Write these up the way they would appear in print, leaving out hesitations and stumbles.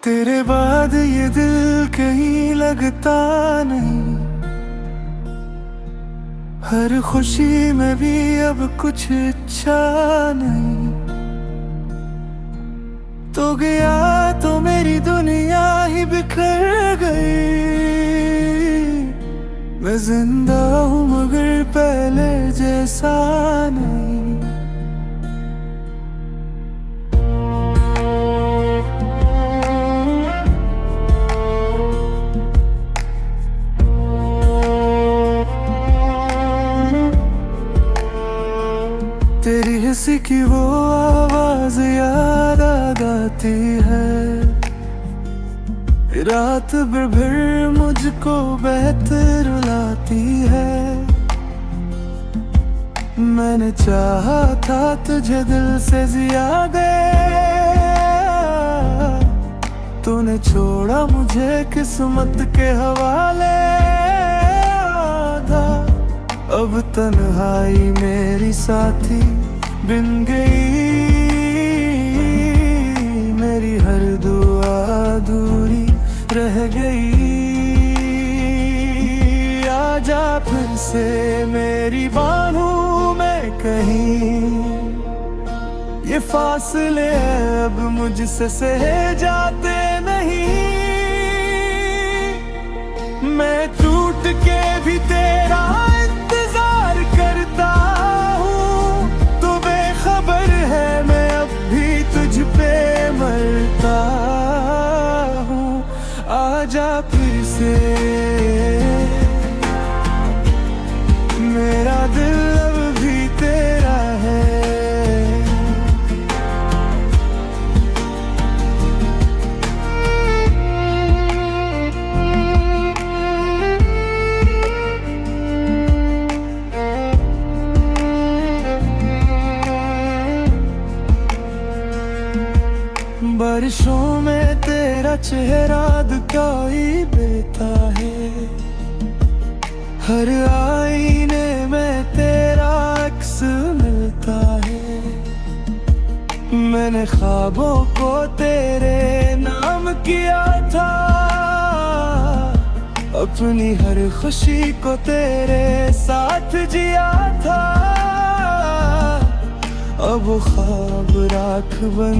तेरे बाद ये दिल कहीं लगता नहीं। हर खुशी में भी अब कुछ अच्छा नहीं। तो गया तो मेरी दुनिया ही बिखर गई। मैं जिंदा हूँ मगर पहले जैसा नहीं। तेरी हंसी की वो आवाज याद आती है। रात भर भर मुझको बेहतर रुलाती है। मैंने चाहा था तुझे दिल से ज्यादा। तूने छोड़ा मुझे किस्मत के हवाले। आधा अब तन्हाई मेरी साथी बिन गई। मेरी हर दुआ अधूरी रह गई। आजा फिर से मेरी बाहों में कहीं। ये फासले अब मुझसे सहे जाते नहीं। मैं टूट के भी तेरा इंतजार करता हूँ। तू बेखबर है मैं अब भी तुझ पे मरता हूँ। आजा फिर से मेरा दिल अब भी तेरा है। बारिशों में तेरा चेहरा दिखाई देता है। हर आईने में तेरा अक्स मिलता है। मैंने ख्वाबों को तेरे नाम किया था। अपनी हर खुशी को तेरे साथ जिया था। अब वो ख्वाब राख बन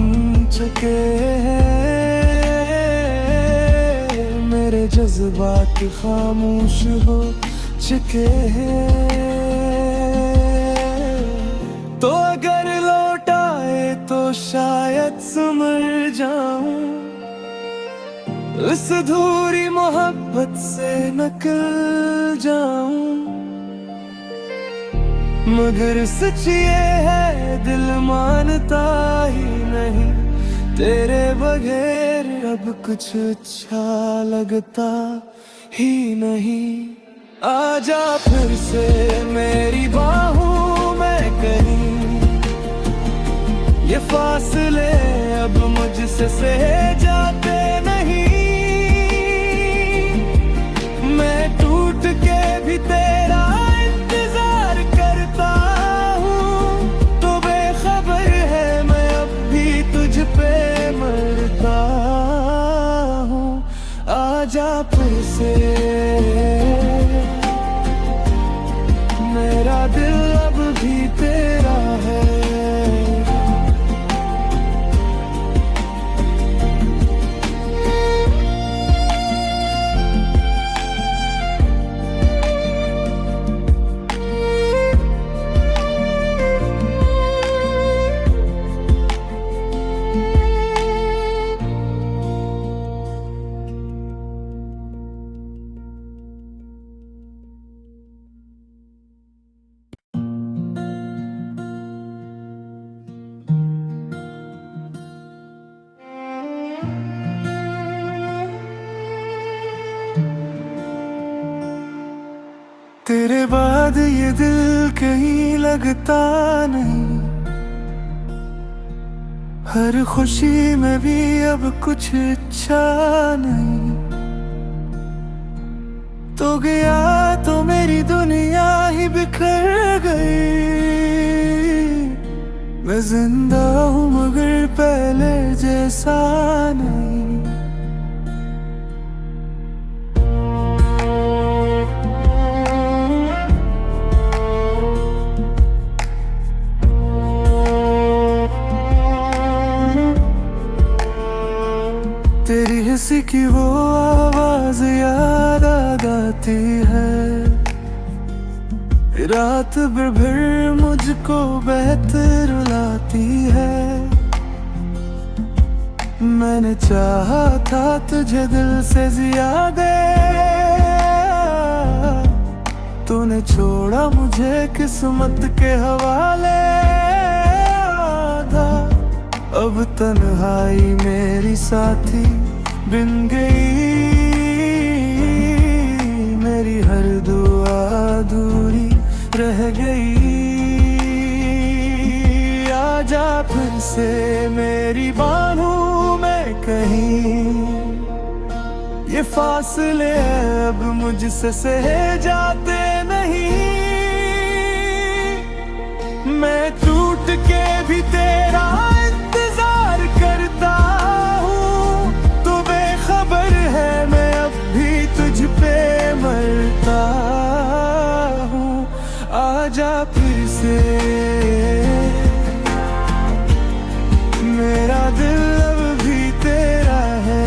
चुके हैं। मेरे जज्बात खामोश हो चुके हैं। तो अगर लौट आए तो शायद समझ जाऊं। इस अधूरी मोहब्बत से निकल जाऊं। मगर सच ये है दिल मानता ही नहीं। तेरे बगैर अब कुछ अच्छा लगता ही नहीं। आजा फिर से मेरी बाहों में कहीं। ये फासले अब मुझसे सहे जाते नहीं। मैं टूट के भी तेरा इंतजार करता हूँ। तो बेखबर है मैं अब भी तुझ पे मरता हूँ। आजा फिर से मेरा दिल अब भी तेरा है। तेरे बाद ये दिल कहीं लगता नहीं। हर खुशी में भी अब कुछ अच्छा नहीं। तो गया तो मेरी दुनिया ही बिखर गई। मैं जिंदा हूँ मगर पहले जैसा नहीं। जाती है, रात भर भर मुझको बेहतर रुलाती है। मैंने चाहा था तुझे दिल से ज्यादा, तूने छोड़ा मुझे किस्मत के हवाले। आधा अब तन्हाई मेरी साथी बिन गई, मेरी हर दुआ अधूरी रह गई। आजा फिर से मेरी बाहों में कहीं, ये फासले अब मुझसे सहे जाते नहीं। मैं टूट के भी तेरा इंतजार करता हूँ, तू बेखबर है मैं अब भी तुझ पे मरता हूँ। आजा फिर से मेरा दिल अब भी तेरा है।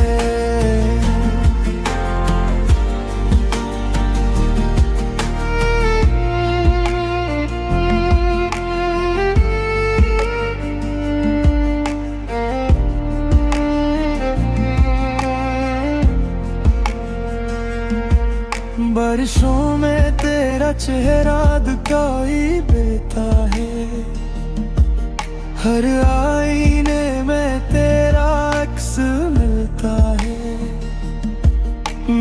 बारिशों में तेरा चेहरा दिखाई देता है, हर आईने में तेरा अक्स मिलता है।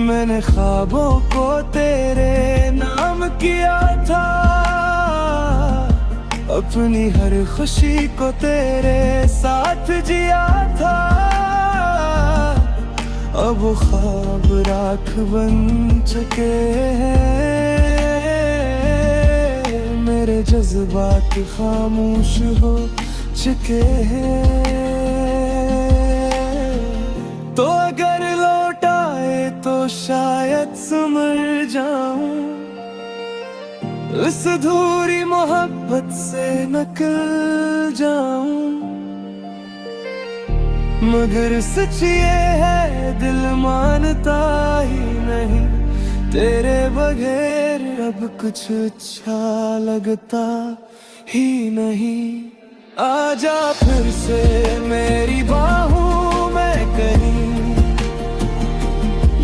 मैंने ख्वाबों को तेरे नाम किया था, अपनी हर खुशी को तेरे साथ जिया था। अब वो ख्वाब राख बन चुके हैं, मेरे जज्बात खामोश हो चुके हैं। तो अगर लौट आए तो शायद संभल जाऊं, इस अधूरी मोहब्बत से निकल जाऊं। मगर सच ये है दिल मानता ही नहीं, तेरे बगैर अब कुछ अच्छा लगता ही नहीं। आजा फिर से मेरी बाहों में कहीं,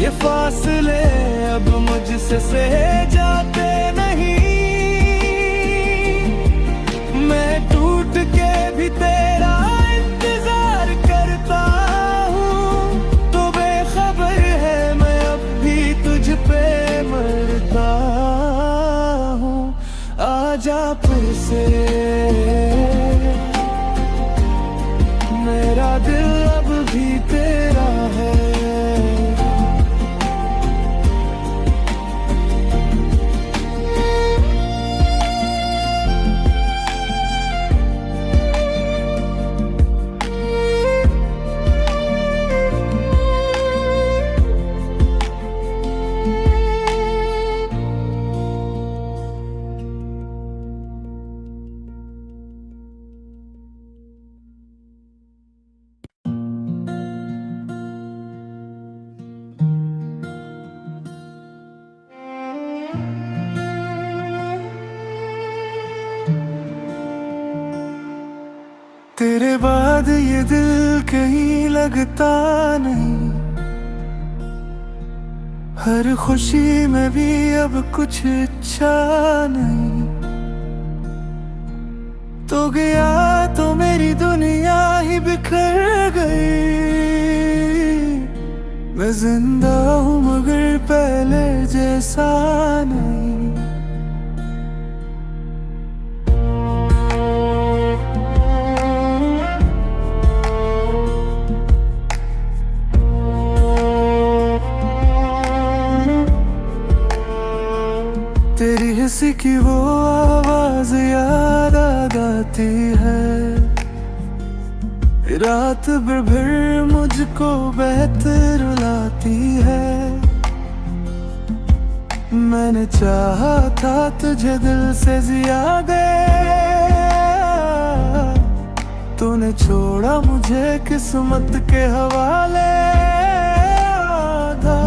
ये फासले अब मुझसे सहे जाते नहीं। मैं टूट के भी तेरा इंतजार करता हूँ, तो बेखबर है मैं अब भी तुझ पे मरता हूँ। आजा फिर से मेरा दिल अब भी तेरा है। तेरे बाद ये दिल कहीं लगता नहीं, हर खुशी में भी अब कुछ अच्छा नहीं। तो गया तो मेरी दुनिया ही बिखर गई, मैं जिंदा हूँ मगर पहले जैसा नहीं। तेरी हंसी की वो आवाज याद आती है, रात भर भर मुझको बेहतर रुलाती है। मैंने चाहा था तुझे दिल से ज्यादा, तूने छोड़ा मुझे किस्मत के हवाले। आधा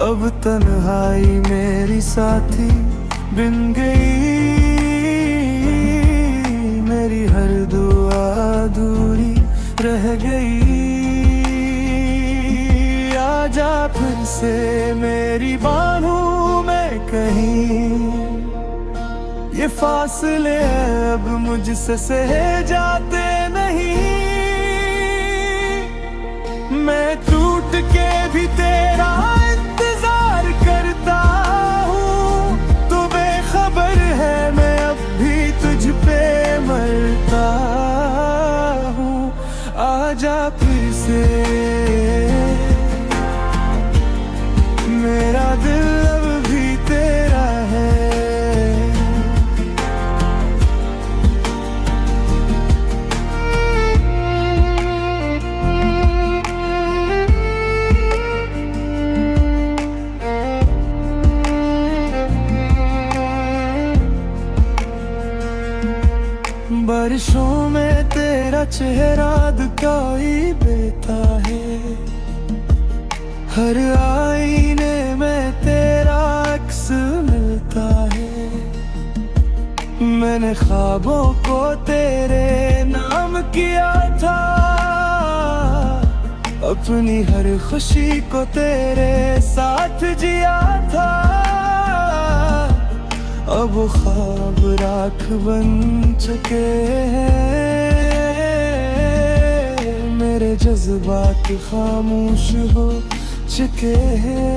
अब अब तन्हाई मेरी साथी बिन गई, मेरी हर दुआ अधूरी रह गई। आजा फिर से मेरी बाहों में कहीं, ये फासले अब मुझसे सहे जाते नहीं। मैं टूट के भी तेरा इंतजार करता हूँ, तू बेखबर है मैं अब भी तुझ पे मरता हूँ। आजा फिर से मेरा दिल अब भी तेरा है। बारिशों में तेरा चेहरा दिखाई देता है, हर आईने में तेरा अक्स मिलता है। मैंने ख्वाबों को तेरे नाम किया था, अपनी हर खुशी को तेरे साथ जिया था। अब वो ख्वाब राख बन चुके हैं, मेरे जज्बात खामोश हो चुके हैं।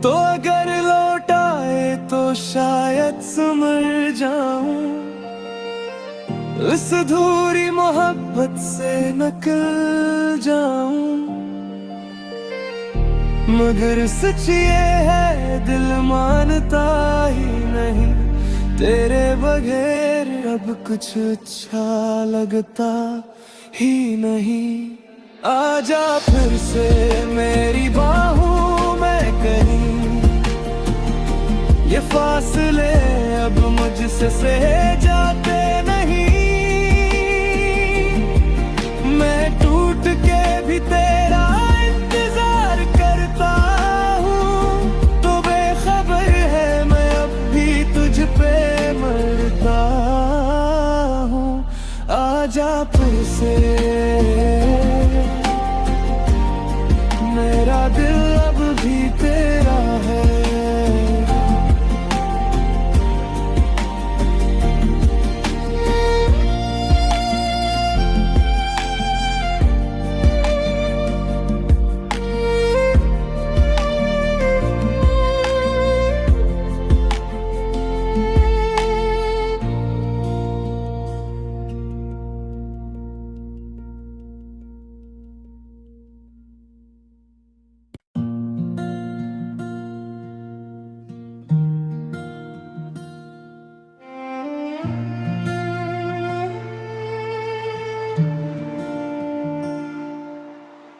तो अगर लौट आए तो शायद समझ जाऊं, इस अधूरी मोहब्बत से निकल जाऊं। मगर सच ये है दिल मानता ही नहीं, तेरे बगैर अब कुछ अच्छा लगता ही नहीं। आजा फिर से मेरी बाहों में कहीं, ये फासले अब मुझसे सहे जाते नहीं। मैं टूट के भी तेरा इंतजार करता हूँ, तो बेखबर है मैं अब भी तुझ पे मरता हूँ। आजा फिर से मेरा दिल अब भी तेरा है।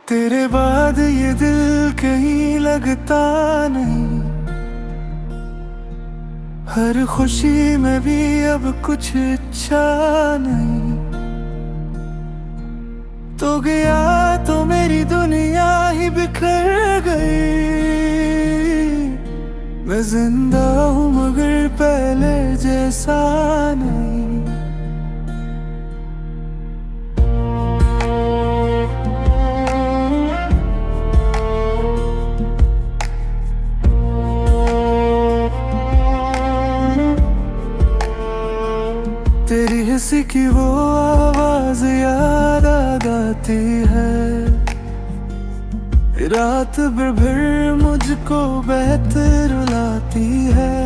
तेरे बाद ये दिल कहीं लगता नहीं, हर खुशी में भी अब कुछ अच्छा नहीं। तो गया तो मेरी दुनिया ही बिखर गई, मैं जिंदा हूँ मगर पहले जैसा नहीं। तेरी हंसी की वो आवाज याद आती है, रात भर भर मुझको बेहतर रुलाती है।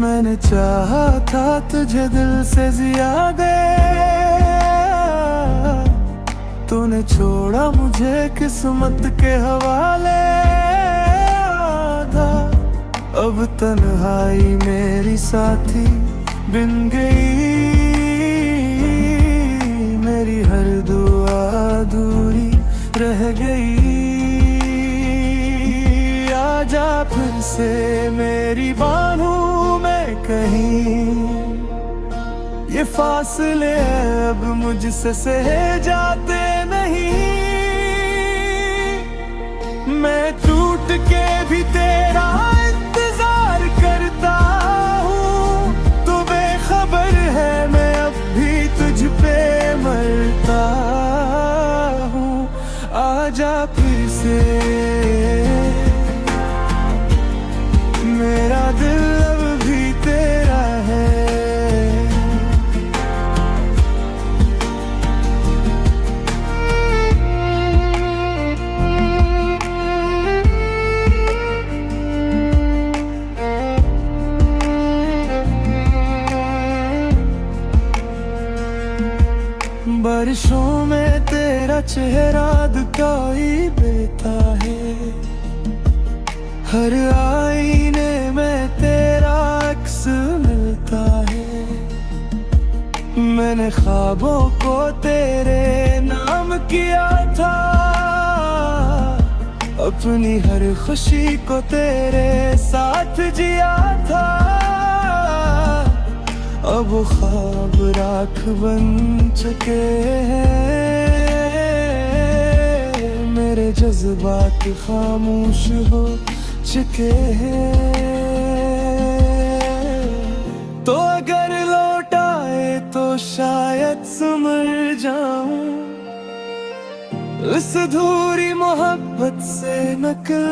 मैंने चाहा था तुझे दिल से ज्यादा, तूने छोड़ा मुझे किस्मत के हवाले। आधा अब तन्हाई मेरी साथी बिन गई, मेरी हर दुआ अधूरी रह गई। आजा फिर से मेरी बाहों में कहीं, ये फासले अब मुझसे सहे जाते नहीं। आजा फिर से, मेरा दिल अब भी तेरा है। बारिशों में तेरा चेहरा दिखाई देता है, हर आईने में तेरा अक्स मिलता है। मैंने ख्वाबों को तेरे नाम किया था, अपनी हर खुशी को तेरे साथ जिया था। अब ख्वाब राख बन चुके हैं, मेरे जज्बात खामोश हो चुके हैं। तो अगर लौट आए तो शायद समझ जाऊं, इस अधूरी मोहब्बत से निकल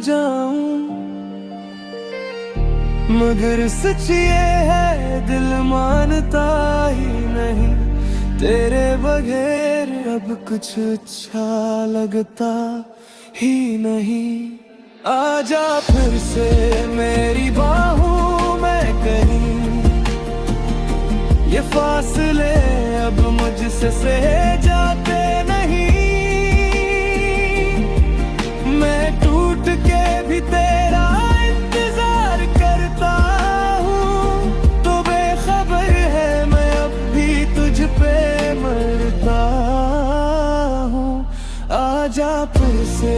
जाऊं। मगर सच ये है दिल मानता ही नहीं, तेरे बगैर अब कुछ अच्छा लगता ही नहीं। आजा फिर से मेरी बाहों में कहीं, ये फासले अब मुझसे सहे जाते नहीं। मैं टूट के भी तेरा इंतजार करता हूँ, तो बेखबर है मैं अब भी तुझ पे मरता हूँ। आजा फिर से